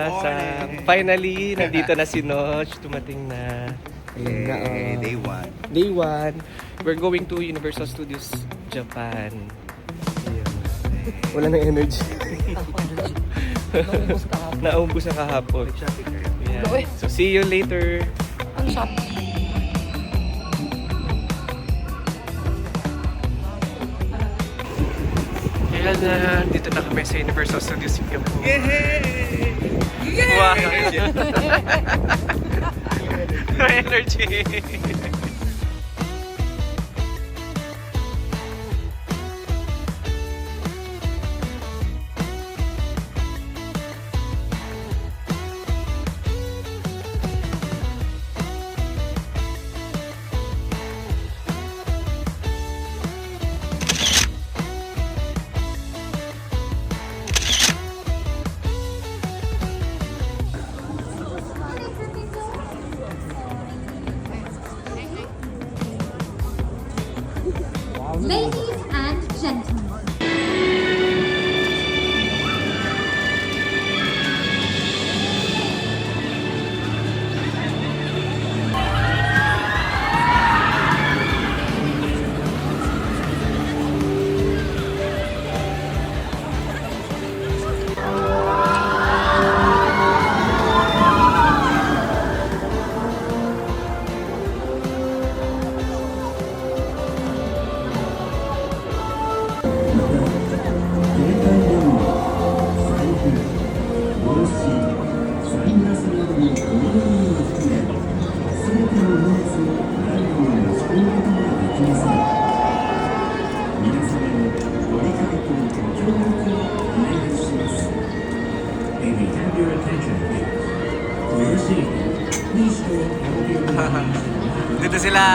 kalasang. Finally, nandito na si Notch. Dumating na. Ayun na, Day 1. Day 1. We're going to Universal Studios Japan. Ayun. Wala nang energy. Naubos na kahapon. Yeah. So, see you later. Ang shop. Kaya na, dito na kami sa Universal Studios Singapore. Yay! Wow! Energy! Ladies and gentlemen. Dito sila!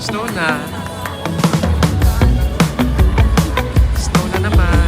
Snow na. Snow na naman.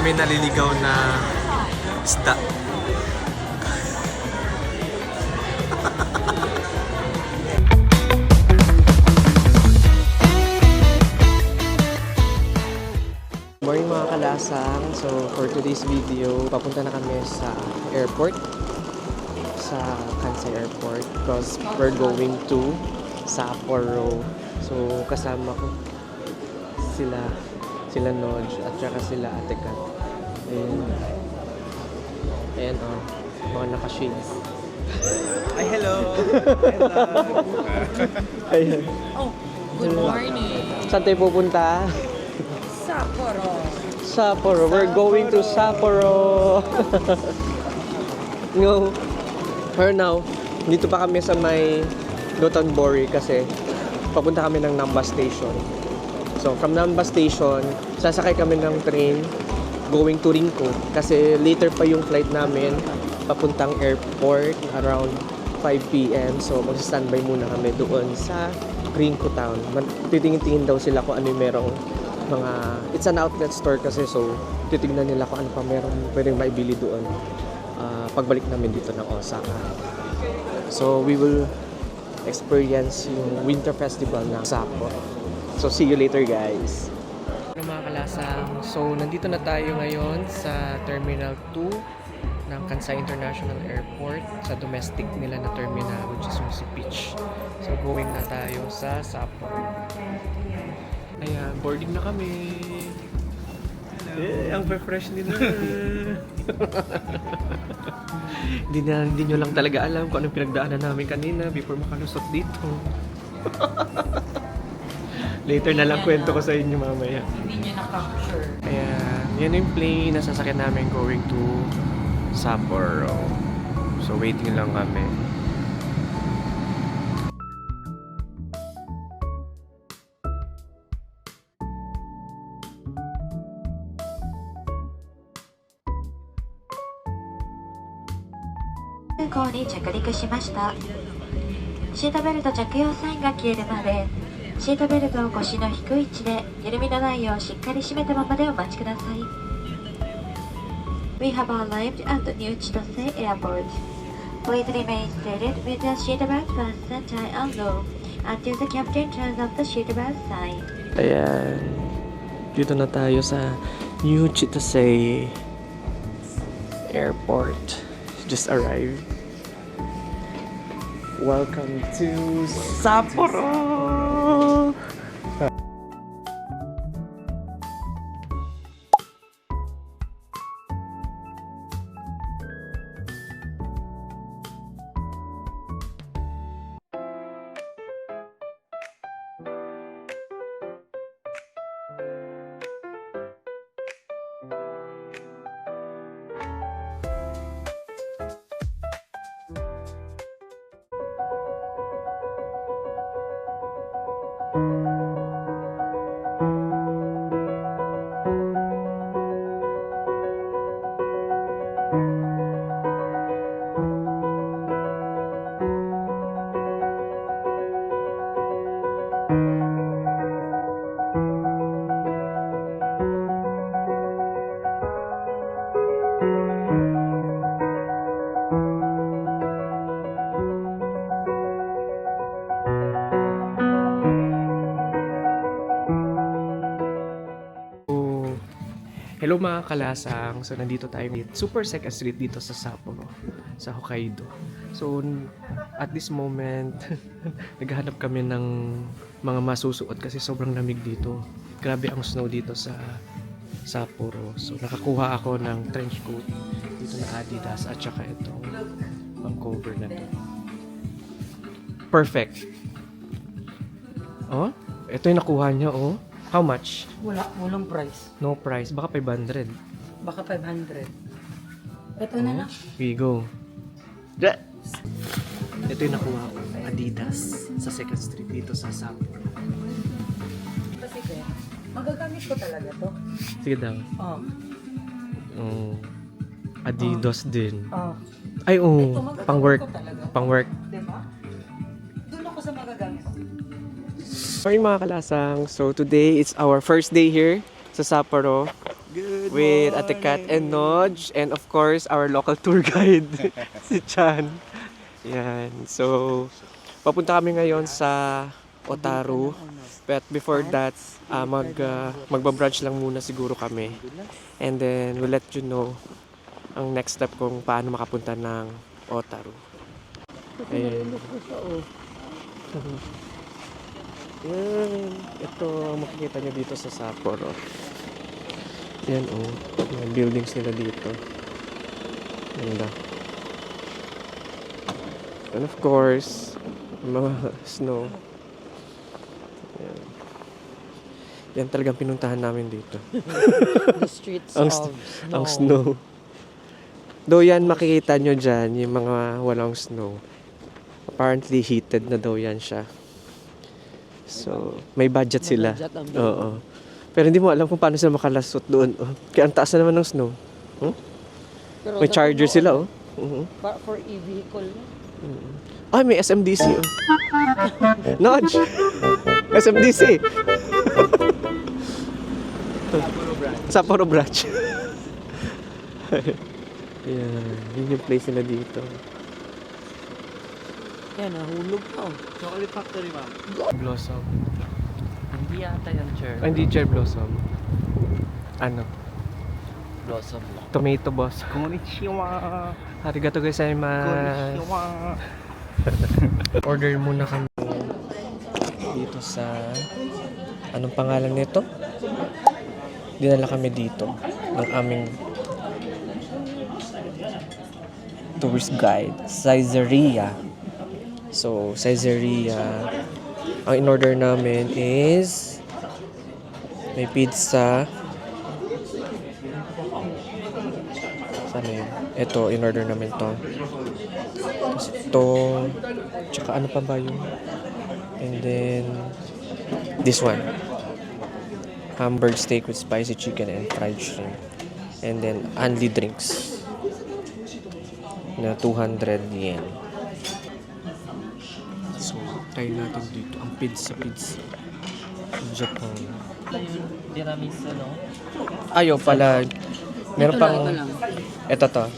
May naliligaw na isda. Morning mga kalasang. So for today's video, papunta na kami sa airport. Sa Kansai Airport because we're going to Sapporo. So kasama ko sila Noj at saka sila Ate Kat. Ayan mga naka-shades. Ay, hello! Ayan. Oh, good morning. Saan tayo pupunta? Sapporo. Sapporo. We're going to Sapporo. No. For now, dito pa kami sa may Dotonbori kasi papunta kami ng Namba Station. So, from Namba Station, sasakay kami ng train going to Rinko kasi later pa yung flight namin papuntang airport around 5 p.m. So, mag-standby muna kami doon sa Rinko Town. Titingin-tingin daw sila kung ano yung merong mga... It's an outlet store kasi so titingnan nila kung ano pa merong pwedeng maibili doon pagbalik namin dito ng Osaka. So, we will experience yung Winter Festival ng Sapporo. So, see you later, guys. Mga kalasang, so nandito na tayo ngayon sa Terminal 2 ng Kansai International Airport sa domestic nila na terminal which is yung si Peach. So, going na tayo sa Sapporo. Ayan, boarding na kami. Ang fresh nila. Hindi nyo lang talaga alam kung anong pinagdaanan namin kanina before makalusot dito. Later na lang kwento ko sa inyo mamaya. Hindi niya na-capture. Ayan, yan yung plane na sasakyan namin going to Sapporo. So, waiting lang kami.空港に着陸しました。シートベルト着用サインが消えるまでシートベルトを腰の低い位置で緩みのないようしっかり締めたままでお待ちください。 We have arrived at the New Chitose Airport. Please remain seated with the seatbelt fastened tight and low until the captain turns off the seatbelt sign. Ayan. Dito na tayo sa New Chitose Airport. Just arrived. Welcome to Sapporo! Hello mga kalasang. So nandito tayo Super Seka Street dito sa Sapporo, sa Hokkaido. So at this moment naghahanap kami ng mga masusuot kasi sobrang lamig dito. Grabe ang snow dito sa Sapporo. So nakakuha ako ng trench coat dito na Adidas at saka itong pang cover na to. Perfect. Oh, ito yung nakuha niya oh. How much? Walang price. No price. Baka 500. Baka 500. Ito na lang. Here you go. Ito yung nakuha ko. Adidas. Sa 2nd Street dito sa Sapporo. Kasi magagamit ko talaga to. Sige daw. Oh. Oh. Adidas din. Oh. Ay, oh. Ito, magagamit Pang work. ko talaga. Pang work. Diba? Doon ako sa magagamit. Sorry mga kalasang. So today, it's our first day here sa Sapporo. Good With Ate Kat and Noj. And of course, our local tour guide, si Chan. Yan. So, papunta kami ngayon sa Otaru. But before that, magbabrunch lang muna siguro kami. And then, we'll let you know ang next step kung paano makapunta ng Otaru. Ayan. Yan. Ito ang makikita nyo dito sa Sapporo. Yan oh. Yung buildings nila dito. Ganda. And of course, mga snow. Yan. Yan talagang pinuntahan namin dito. The streets Ang of Ang snow. Though yan makikita nyo dyan, yung mga walang snow. Apparently heated na daw yan siya. So, may budget sila. Oo. Pero hindi mo alam kung paano sila makalasot doon. Oh. Kaya ang taas na naman ng snow. Oh? Pero May charger sila, oh. Uh-huh. For e-vehicle. Ay, may SMDC, oh. Nudge! SMDC! Sapporo branch. Yan. Yun yung place nila dito. Yan, nahulog na. Chocolate Factory, ma'am. Blossom. Hindi yata yung chair. Ay, hindi cherry blossom. Ano? Blossom lang. Tomato boss. Konnichiwa. Arigato gozaimasu. Konnichiwa. Order muna kami dito sa... Anong pangalan nito? Dinala kami dito ng aming tourist guide, Caesarea. So, Caesarea, ang in-order namin is may pizza. Sana yun? Ito, in-order namin to. Tapos ito, tsaka ano pa ba yun? And then, this one. Hamburg steak with spicy chicken and fried shrimp. And then, only drinks. Na 200 yen. So, try natin dito. Ang pizza. Japan. Tiramisu, no? Ayaw pala. Meron pang... Ito to.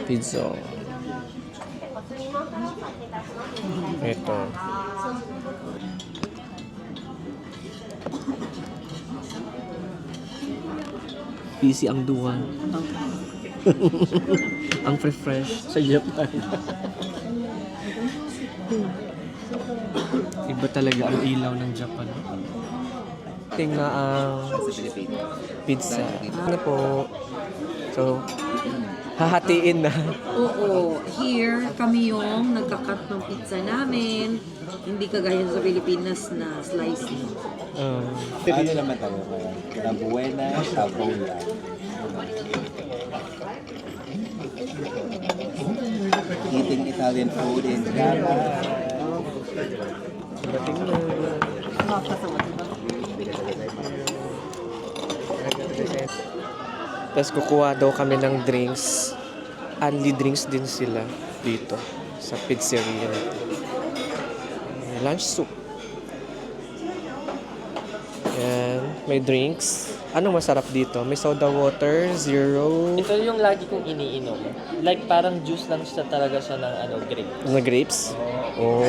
Pizza. Ito. PC ang duwan. Ang fresh sa Japan. Iba talaga ang ilaw ng Japan. Tingnan ang pizza. Ano po? So, hahatiin na. Oo, here kami yung nagkakat ng pizza namin. Hindi kagaya sa Pilipinas na slicing. Ano naman tayo kaya? La Buena, Tabola. Eating Italian food in Japan. Tapos kukuha daw kami ng drinks. Only drinks din sila dito sa pizzeria. Lunch soup. Yan. May drinks. Anong masarap dito? May soda water, zero. Ito yung lagi kong iniinom. Like, parang juice lang siya talaga siya ng grape. Na grapes? Oh.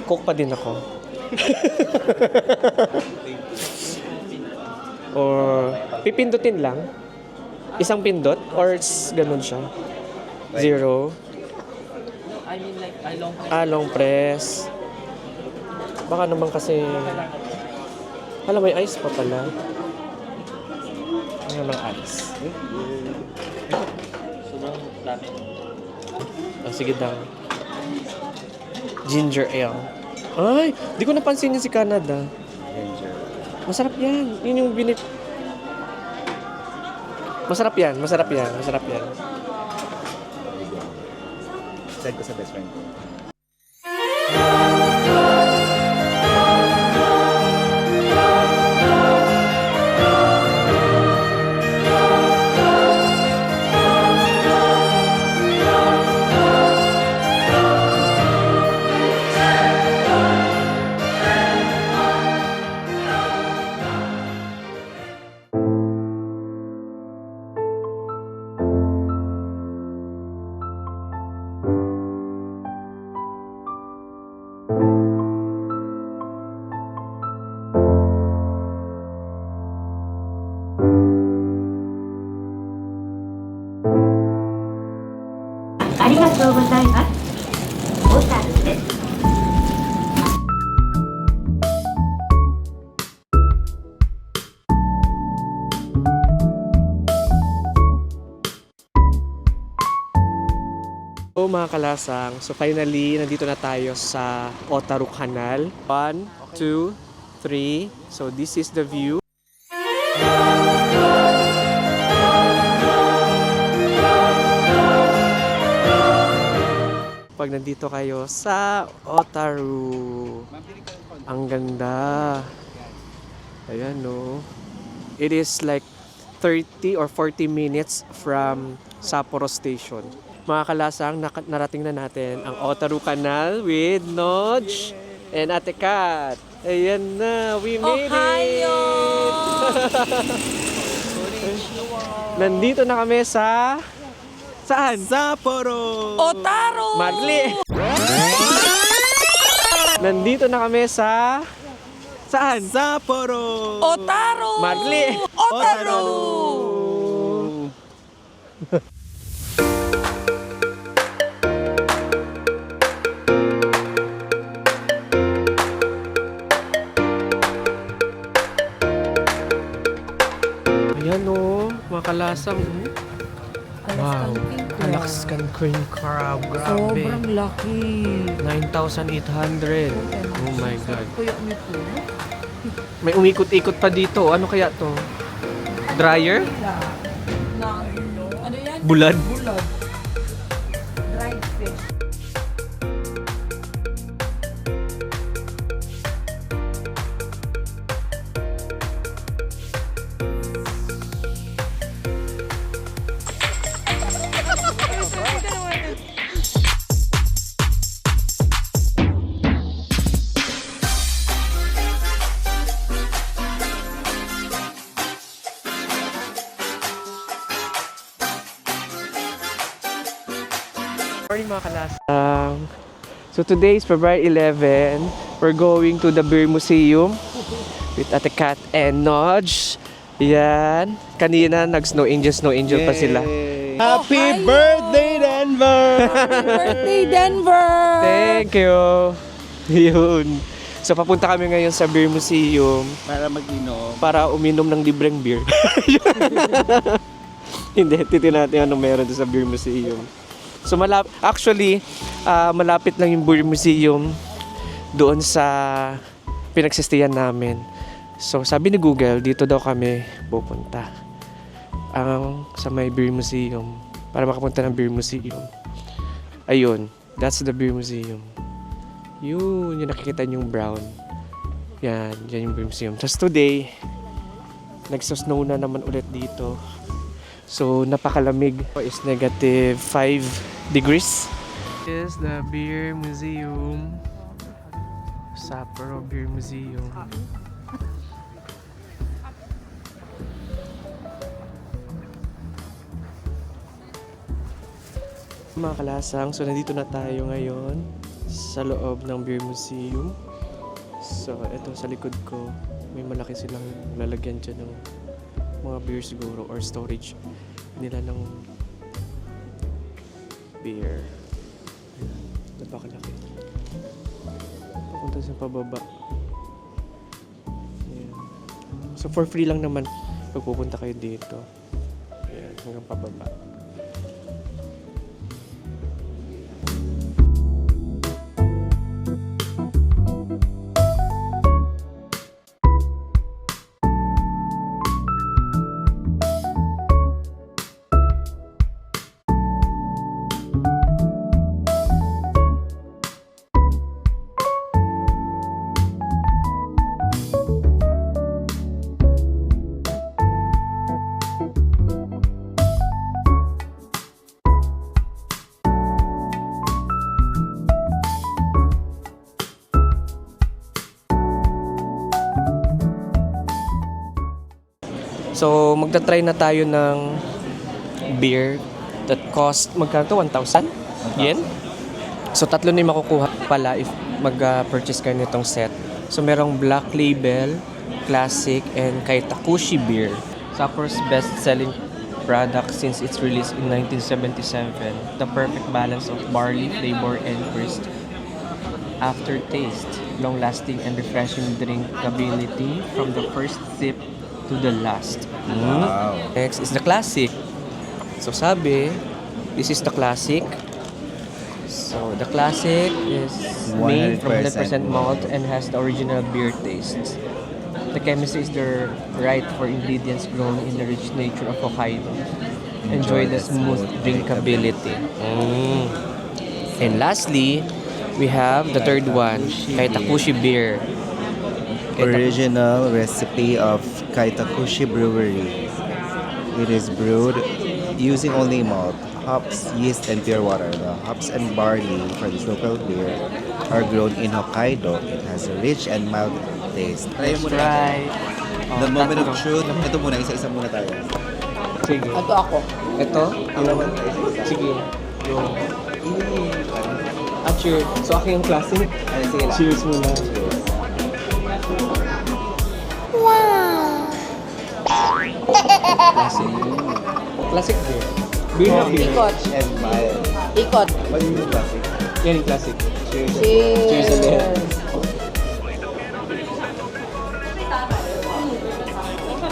Coke pa din ako. Or pipindutin lang? Isang pindot? Or ganun siya? Zero? I mean, like, Long press. Baka naman kasi... Hala, may ice pa pala. Ano ng ice? sobrang dami. Sige daw. Ginger ale. Ay, di ko napansin yun si Canada. Masarap yan. Yun yung Masarap yan. Send ko sa best friend ko. So mga kalasang, so finally, nandito na tayo sa Otaru Canal. 1, 2, 3. So this is the view. Pag nandito kayo sa Otaru, ang ganda. Ayan no. It is like 30 or 40 minutes from Sapporo Station. Mga kalasang, narating na natin ang Otaru Canal with Noj and Ate Kat. Ayan na, we made it! Nandito na kami sa... Saan? Sapporo! Otaru! Madli! Nandito na kami sa... Saan? Sapporo! Otaru! Madli! Otaru! kalasang. Wow. Alaskan cream crab. Grabe. Sobrang laki. 9,800. Oh my God. Kaya nito. May umikot-ikot pa dito. Ano kaya to? Dryer? Ano yan? Bulad? Bulad. Dried fish. Morning mga kalasang. So today is February 11. We're going to the Beer Museum with Ate Kat and Nodge. Yan. Kanina nag-snow angel pa sila. Happy birthday, Denver! Birthday, Denver! Thank you. Yun. So papunta kami ngayon sa Beer Museum Para mag-inom. para uminom ng libreng beer. Hindi, titignan natin anong meron doon sa Beer Museum. So malapit lang yung Beer Museum doon sa pinagsistiyan namin. So sabi ni Google, dito daw kami pupunta. Sa may Beer Museum. Para makapunta ng Beer Museum. Ayun, that's the Beer Museum. Yun, yung nakikita nyo yung brown. Yan yung Beer Museum. Tapos today, nagsosnow na naman ulit dito. So, napakalamig. Is negative 5 degrees. This is the Beer Museum. Sapporo Beer Museum. Mga kalasang, so nandito na tayo ngayon sa loob ng Beer Museum. So, ito sa likod ko, may malaki silang lalagyan dyan ng mga beer siguro or storage nila ng beer. Ayan, napakalaki. Papunta sa pababa. Ayan. So, for free lang naman pag pupunta kayo dito. Ayan, hanggang pababa. So, magta-try na tayo ng beer that cost, magkano to? 1,000 yen? So, tatlo na yung makukuha pala if mag-purchase kayo nitong set. So, merong Black Label, Classic, and Kaitakushi beer. Sapporo's best-selling product since its release in 1977. The perfect balance of barley, flavor, and crisp aftertaste. Long-lasting and refreshing drinkability from the first sip to the last. Wow. Next is the Classic. So sabi, this is the Classic. So the Classic is made from 100% malt and has the original beer taste. The chemistry is the right for ingredients grown in the rich nature of Hokkaido. Enjoy the smooth drinkability. And lastly, we have the third one, Kaitakushi beer. Original recipe of Kaitakushi Brewery. It is brewed using only malt, hops, yeast, and pure water. The hops and barley for this local beer are grown in Hokkaido. It has a rich and mild taste. Let's try. The moment of truth. Ito muna, isa-isa muna tayo. Sige. Ito ako. Ito? Ang naman tayo isa-isa. Sige. Yung. Cheers. So, aking yung classic. Ay, sige lang. Cheers muna. Classic. Classic beer. Beer na beer. Ikot. And mild. Ikot. What do you mean classic? Yan yung classic. Cheers. Cheers ulit.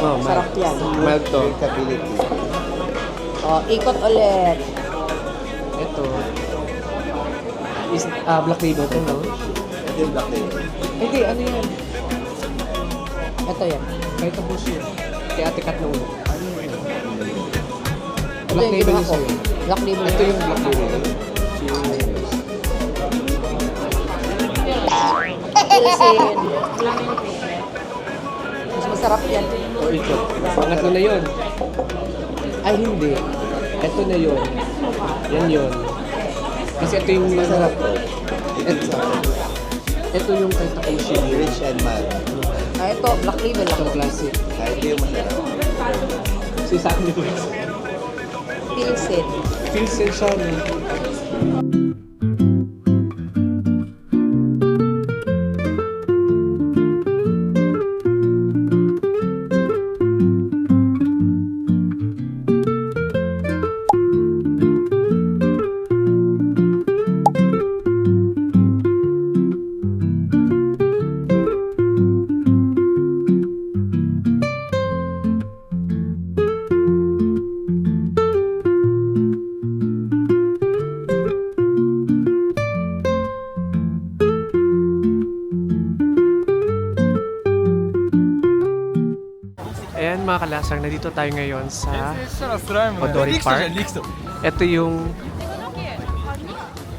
Oh, Sarap yan. Mild to. Drinkability. Ikot ulit. Ito. Is, Black Label to, no? Ito yung black label. Hindi, ano yan? Ito yan. Kahit tapos yun. Kay Ate Kat na ulo. Ito Black yung Label ginawa yung ko. sa'yo. Black label. Ito yung Black Label. Pilsen. Mas masarap yan. O ito. Pangatlo na yun. Ay, hindi. Ito na yun. Yan yun. Kasi ito yung masarap. Ito yung kay Takeshi. Rich and mild. Ito, black label Ito ako. classic. Ito yung masarap. Si sa akin yung Pilsen. Pilsen siya, no? Ayan mga kalasang, nandito tayo ngayon sa Odori Park. Ito yung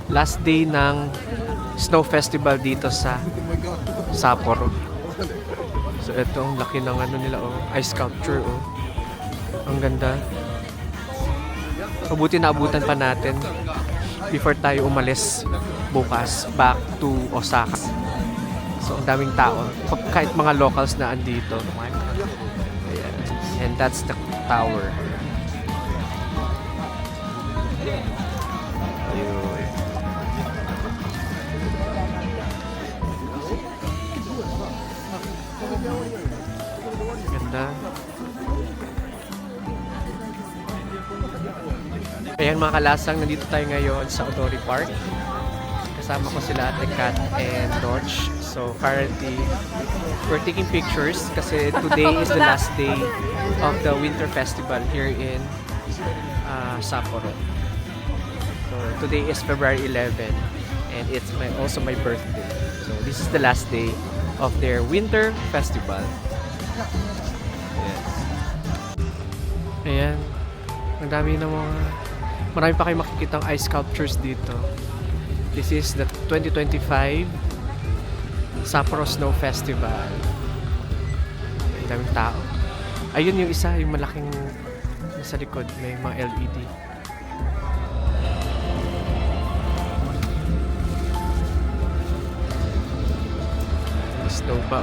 last day ng Snow Festival dito sa Sapporo. So ito ang laki ng ano nila, oh, ice sculpture, oh. Ang ganda. Mabuti naabutan pa natin before tayo umalis bukas back to Osaka. So ang daming tao, kahit mga locals na andito. Ayan. And that's the tower. Ayun. Ganda. Ayan mga kalasang, nandito tayo ngayon sa Odori Park. Kasama ko sila Ate Kat and Dodge. So currently, we're taking pictures kasi today is the last day of the Winter Festival here in Sapporo. So today is February 11 and it's also my birthday. So this is the last day of their Winter Festival. Yes. Ayan. Ang dami ng marami pa kayong makikitang ice sculptures dito. This is the 2025 Sapporo Snow Festival. Ang daming tao. Ayun yung isa, yung malaking sa likod, may mga LED. Snow pa.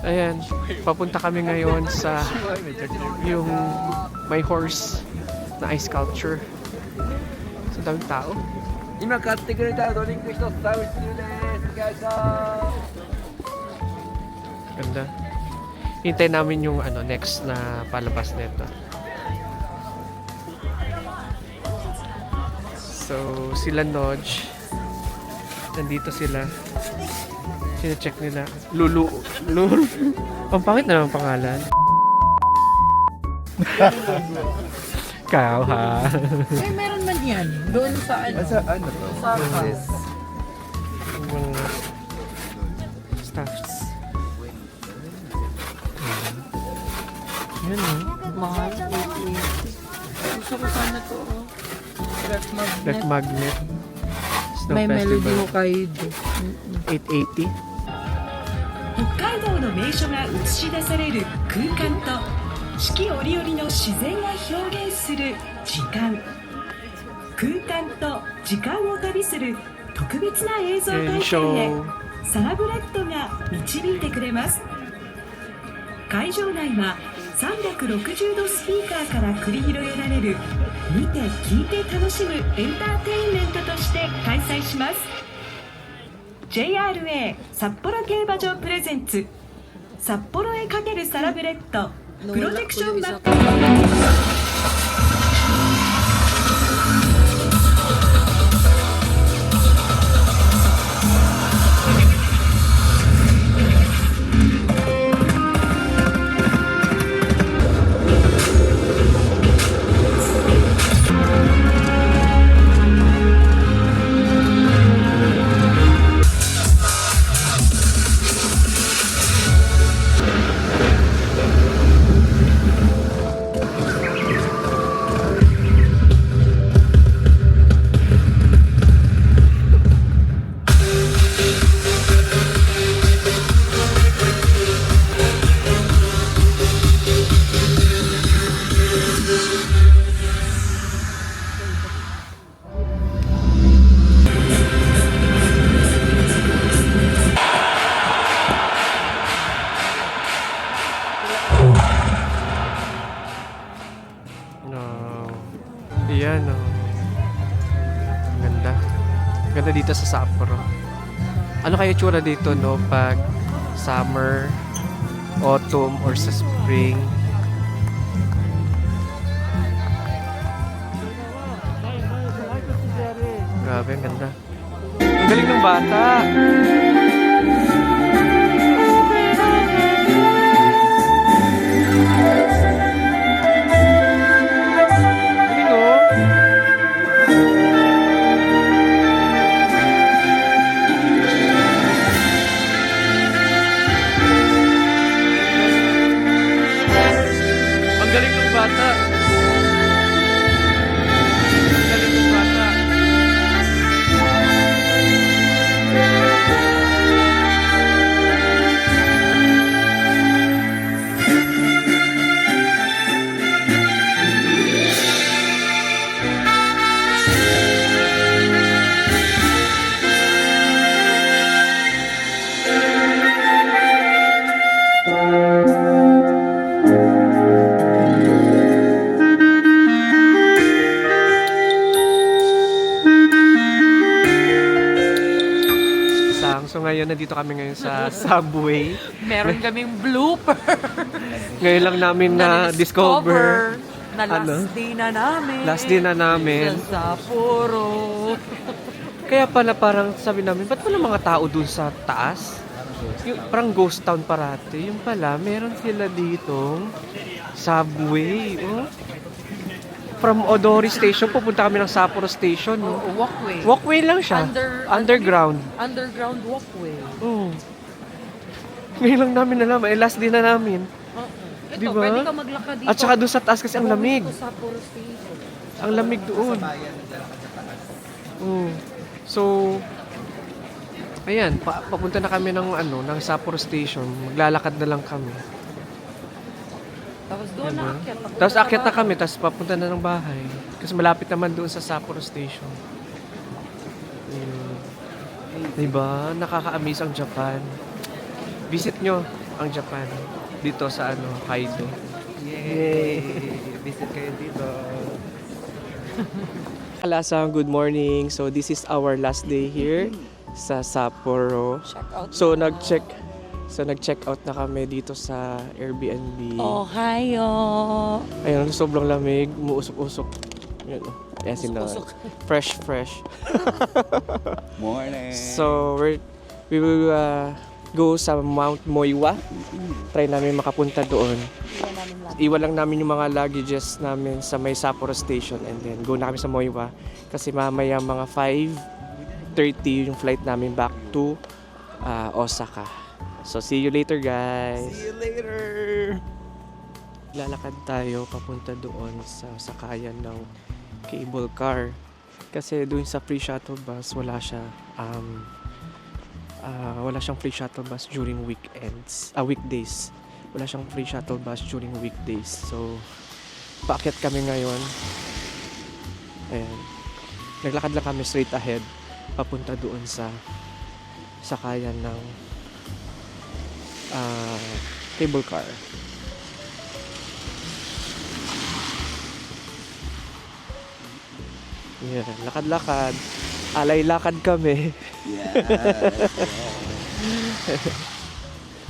Ayan, papunta kami ngayon sa yung may horse na ice sculpture. So, daming tao. 今買ってくれたらドリンク一つサービス中です。お願いします。 Ganda. Hintay namin yung next na palabas nito. So, sila Nodge. Nandito sila. Sina-check nila. Lulu. Ang pangit na ng pangalan. Kau ha. Eh, meron man yan. Doon sa ano. Sa ano to? Sa Yung mga stuffs. Yan o. mahal. Gusto ko sana to. Black Magnet. Snow May Melody Festival. Hokkaido. 880. 北海道の名所が映し出される空間と四季折々の自然が表現する時間。空間と時間を旅する特別な映像体験へ show. サラブレッドが導いてくれます。会場内は360度スピーカーから繰り広げられる見て聞いて楽しむエンターテインメントとして開催します。 JRA 札幌競馬場プレゼンツ札幌へかけるサラブレッドプロジェクションマップ。 Ayan Ayan, oh. Ang ganda. Ang ganda dito sa Sapporo. Ano kaya tsura dito, no? Pag summer, autumn, or sa spring. Grabe, ang ganda. Ang galing ng bata. Galing, oh. Ang galing ng bata. Ang galing ng bata. So ngayon, nandito kami ngayon sa subway. Meron kaming blooper. Ngayon lang namin na-discover. Na last Ano? day na namin. Last day na namin. Sa Sapporo. Kaya pala parang sabi namin, ba't wala mga tao dun sa taas? Yung, parang ghost town parati. Yung pala, meron sila dito subway. Oh. From Odori Station, pupunta kami ng Sapporo Station. No? Walkway. Walkway lang siya. Underground. Underground walkway. Oh. Ngayon lang namin nalaman. Last day na namin. Ito, Diba? pwede ka maglakad dito. At saka doon sa taas kasi ang lamig. Sa Sapporo Station. Ang lamig doon. Oh. So, ayan, papunta na kami ng ng Sapporo Station. Maglalakad na lang kami. Tapos doon na akyat. Tapos akyat na kami, tapos papunta na ng bahay. Kasi malapit naman doon sa Sapporo Station. Diba? Nakaka-amaze ang Japan. Visit nyo ang Japan. Dito sa Hokkaido. Yay! Visit kayo dito. Alasang, good morning. So this is our last day here sa Sapporo. Check out. So nag-check out na kami dito sa Airbnb. Ohio. Ayun, sobrang lamig, umuusok-usok. Yun, ayan sila. Fresh. Morning! So we will go sa Mount Moiwa. Try namin makapunta doon. Iwan lang namin yung mga luggages namin sa may Sapporo Station and then go na kami sa Moiwa. Kasi mamaya mga 5:30 yung flight namin back to Osaka. So see you later, guys. See you later! Lalakad tayo papunta doon sa sakayan ng cable car. Kasi doon sa free shuttle bus, wala siyang free shuttle bus during weekdays. Wala siyang free shuttle bus during weekdays. So, paakyat kami ngayon. Ayan. Naglakad lang kami straight ahead papunta doon sa sakayan ng cable car. Yeah, lakad-lakad. Alay lakad kami.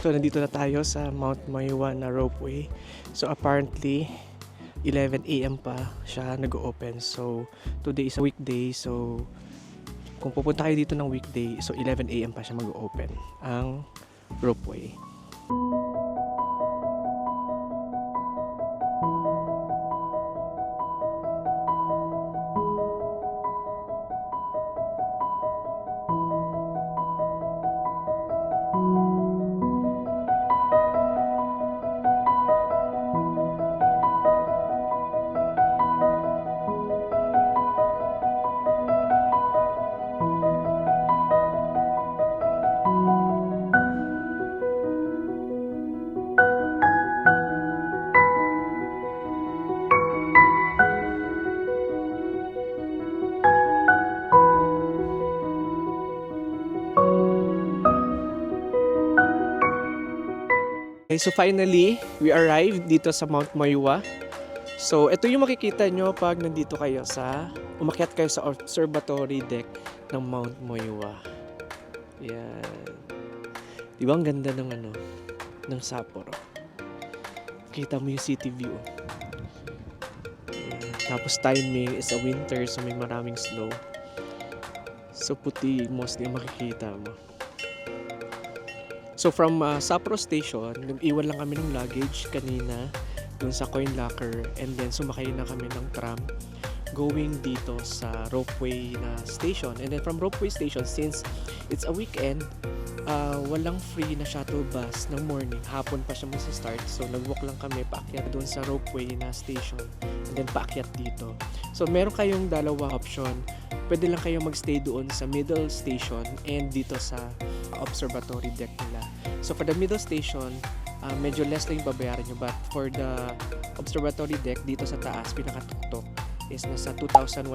So, nandito na tayo sa Mount Moiwa na ropeway. So, apparently, 11 a.m. pa siya nag-open. So, today is a weekday. So, kung pupunta kayo dito ng weekday, so 11 a.m. pa siya mag-open ang ropeway. Okay, so finally, we arrived dito sa Mount Moiwa. So, ito yung makikita nyo pag nandito kayo umakyat kayo sa observatory deck ng Mount Moiwa. Yan. Diba ang ganda ng Sapporo. Kita mo yung city view. Yan. Tapos timing is a winter, so may maraming snow. So, puti mostly ang makikita mo. So, from Sapporo Station, nag-iwan lang kami ng luggage kanina dun sa coin locker, and then sumakay na kami ng tram going dito sa Ropeway na station. And then from Ropeway station, since it's a weekend, walang free na shuttle bus ng morning. Hapon pa siya mag-start. So nag-walk lang kami paakyat doon sa Ropeway na station, and then paakyat dito. So meron kayong dalawa option. Pwede lang kayo magstay doon sa middle station and dito sa observatory deck nila. So for the middle station, medyo less lang yung babayaran nyo, but for the observatory deck dito sa taas, pinakatuktok, is nasa 2,100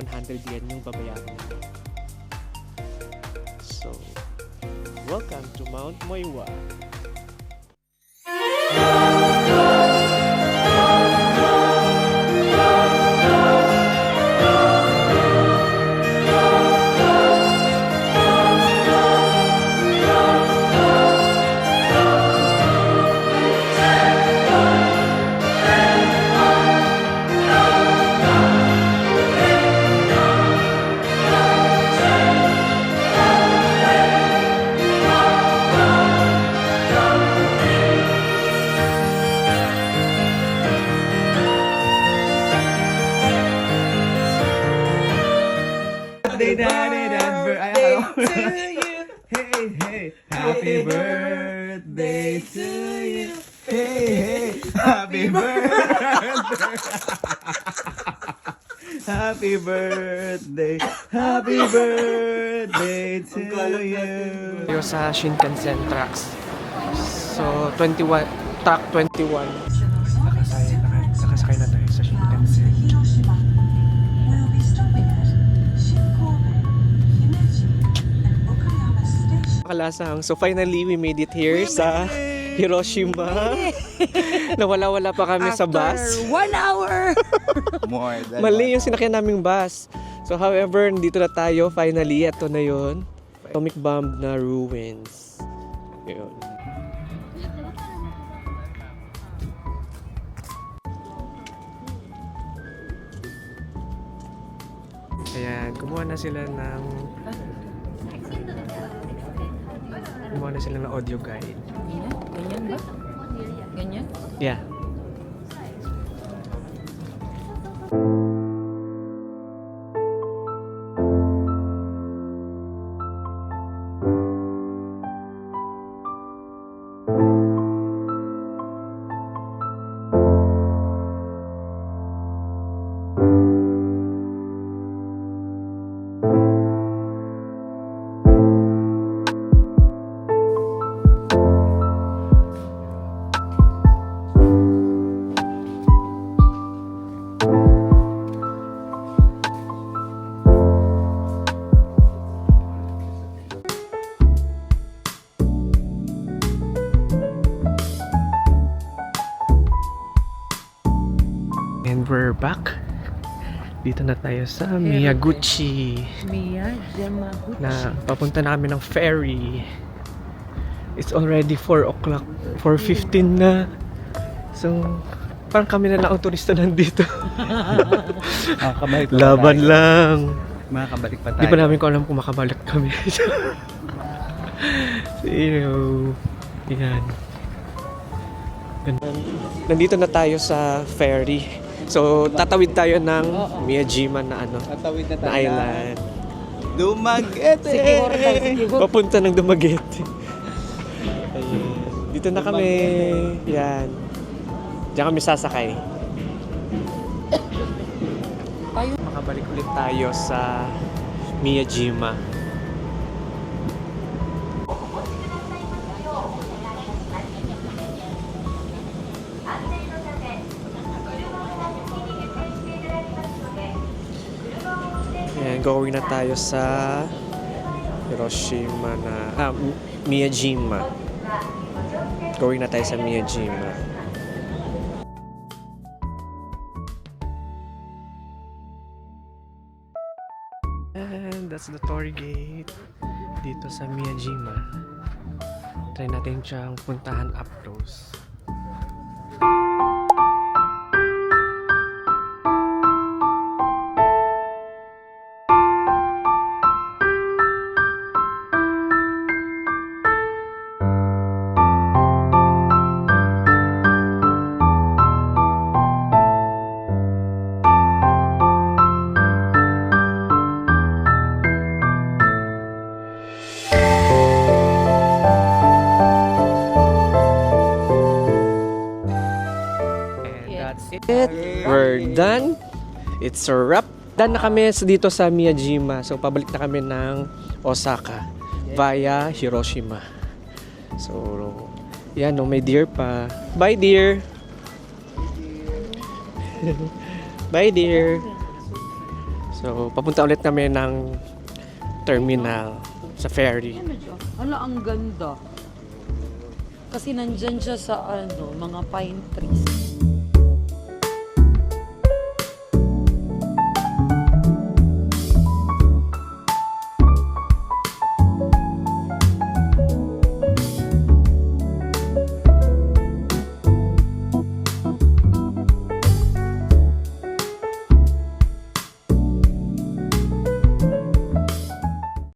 yen yung babayaran nyo. So, welcome to Mount Moiwa. Happy birthday to you. Hey, hey, happy birthday. Happy birthday. Happy birthday to you. Tayo sa Shinkansen tracks. So, track 21. Nakasakay na tayo sa Shinkansen. Kalasang. So finally, we made it here sa Hiroshima. Nawala-wala pa kami sa bus. 1 hour! More than Mali yung sinakyan naming bus. So however, nandito na tayo. Finally, ito na yun. Atomic bomb na ruins. Yun. Ayan, kumuha na sila ng audio guide. Ganyan ba? Ganyan? Yeah. And we're back. Dito na tayo sa Miyaguchi. Miyagi. Na papunta namin ng ferry. It's already 4 o'clock. 4:15 na. So, parang kami na lang ang turista nandito. Makakabalik pa Laban tayo. lang. Makakabalik pa tayo. Di pa namin ko alam kung makabalik kami. So, yan. Nandito na tayo sa ferry. So, tatawid tayo ng Miyajima na Tatawid na na island. Dumaguete! Papunta ng Dumaguete. Ayun. Dito na kami. Yan. Diyan kami sasakay. Makabalik ulit tayo sa Miyajima. Ayan, going na tayo sa Hiroshima na Miyajima. Going na tayo sa Miyajima. And that's the torii gate dito sa Miyajima. Try natin siyang puntahan up close. That's it. We're done. It's a wrap. Done na kami dito sa Miyajima. So, pabalik na kami ng Osaka via Hiroshima. So, yan, no, may deer pa. Bye, deer. Bye, dear. So, papunta ulit kami ng terminal sa ferry. Hala, ang ganda. Kasi nandyan siya sa mga pine trees.